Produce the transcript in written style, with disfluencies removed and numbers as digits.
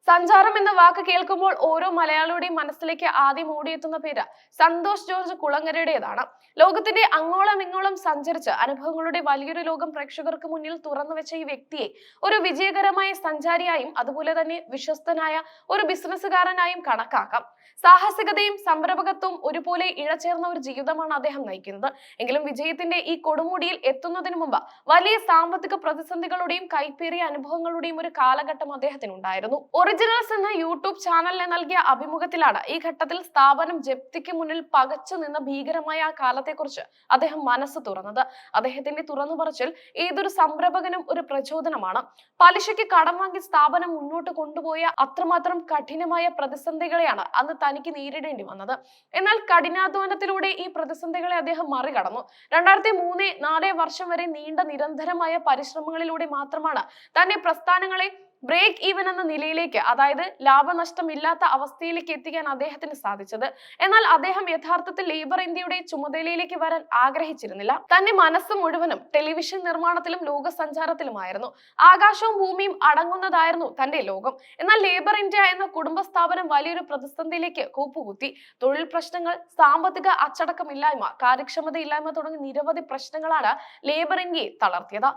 സഞ്ചാരം എന്ന വാക്ക് കേൾക്കുമ്പോൾ ഓരോ മലയാളിയുടെയും മനസ്സിലേക്ക് ആദ്യം ഓടിയെത്തുന്ന പേര് സന്തോഷ് ജോർജ് കുളങ്ങരയുടേതാണ്. ലോകത്തിന്റെ അങ്ങോളം ഇങ്ങോളം സഞ്ചരിച്ച് അനുഭവങ്ങളുടെ വലിയൊരു ലോകം പ്രേക്ഷകർക്ക് മുന്നിൽ തുറന്നു വെച്ച ഈ വ്യക്തിയെ ഒരു വിജയകരമായ സഞ്ചാരിയായും അതുപോലെ തന്നെ വിശ്വസ്തനായ ഒരു ബിസിനസ്സുകാരനായും കണക്കാക്കാം. സാഹസികതയും സംരംഭകത്വവും ഒരുപോലെ ഇഴചേർന്ന ഒരു ജീവിതമാണ് അദ്ദേഹം നയിക്കുന്നത്. എങ്കിലും വിജയത്തിന്റെ ഈ കൊടുമുടിയിൽ എത്തുന്നതിന് മുമ്പ് വലിയ സാമ്പത്തിക പ്രതിസന്ധികളുടെയും കൈപ്പേറിയ അനുഭവങ്ങളുടെയും ഒരു കാലഘട്ടം അദ്ദേഹത്തിനുണ്ടായിരുന്നു. ഒറിജിനൽസ് എന്ന യൂട്യൂബ് ചാനലിന് നൽകിയ അഭിമുഖത്തിലാണ് ഈ ഘട്ടത്തിൽ സ്ഥാപനം ജപ്തിക്ക് മുന്നിൽ പകച്ചു നിന്ന ഭീകരമായ ആ കാലത്തെക്കുറിച്ച് അദ്ദേഹം മനസ്സ് തുറന്നത്. അദ്ദേഹത്തിന്റെ തുറന്നു പറച്ചിൽ ഏതൊരു സംരംഭകനും ഒരു പ്രചോദനമാണ്. പലിശയ്ക്ക് കടം വാങ്ങി സ്ഥാപനം മുന്നോട്ട് കൊണ്ടുപോയ അത്രമാത്രം കഠിനമായ പ്രതിസന്ധികളെയാണ് അന്ന് തനിക്ക് നേരിടേണ്ടി വന്നത്. എന്നാൽ കഠിനാധ്വാനത്തിലൂടെ ഈ പ്രതിസന്ധികളെ അദ്ദേഹം മറികടന്നു. 2003-4 വർഷം വരെ നീണ്ട നിരന്തരമായ പരിശ്രമങ്ങളിലൂടെ മാത്രമാണ് തന്റെ പ്രസ്ഥാനങ്ങളെ ബ്രേക്ക് ഈവൻ എന്ന നിലയിലേക്ക്, അതായത് ലാഭനഷ്ടമില്ലാത്ത അവസ്ഥയിലേക്ക് എത്തിക്കാൻ അദ്ദേഹത്തിന് സാധിച്ചത്. എന്നാൽ അദ്ദേഹം യഥാർത്ഥത്തിൽ ലേബർ ഇന്ത്യയുടെ ചുമതലയിലേക്ക് വരാൻ ആഗ്രഹിച്ചിരുന്നില്ല. തന്റെ മനസ്സ് മുഴുവനും ടെലിവിഷൻ നിർമ്മാണത്തിലും ലോക സഞ്ചാരത്തിലുമായിരുന്നു. ആകാശവും ഭൂമിയും അടങ്ങുന്നതായിരുന്നു തന്റെ ലോകം. എന്നാൽ ലേബർ ഇന്ത്യ എന്ന കുടുംബ സ്ഥാപനം വലിയൊരു പ്രതിസന്ധിയിലേക്ക് കൂപ്പുകുത്തി. തൊഴിൽ പ്രശ്നങ്ങൾ, സാമ്പത്തിക അച്ചടക്കമില്ലായ്മ, കാര്യക്ഷമതയില്ലായ്മ തുടങ്ങി നിരവധി പ്രശ്നങ്ങളാണ് ലേബർ ഇന്ത്യയെ തളർത്തിയത്.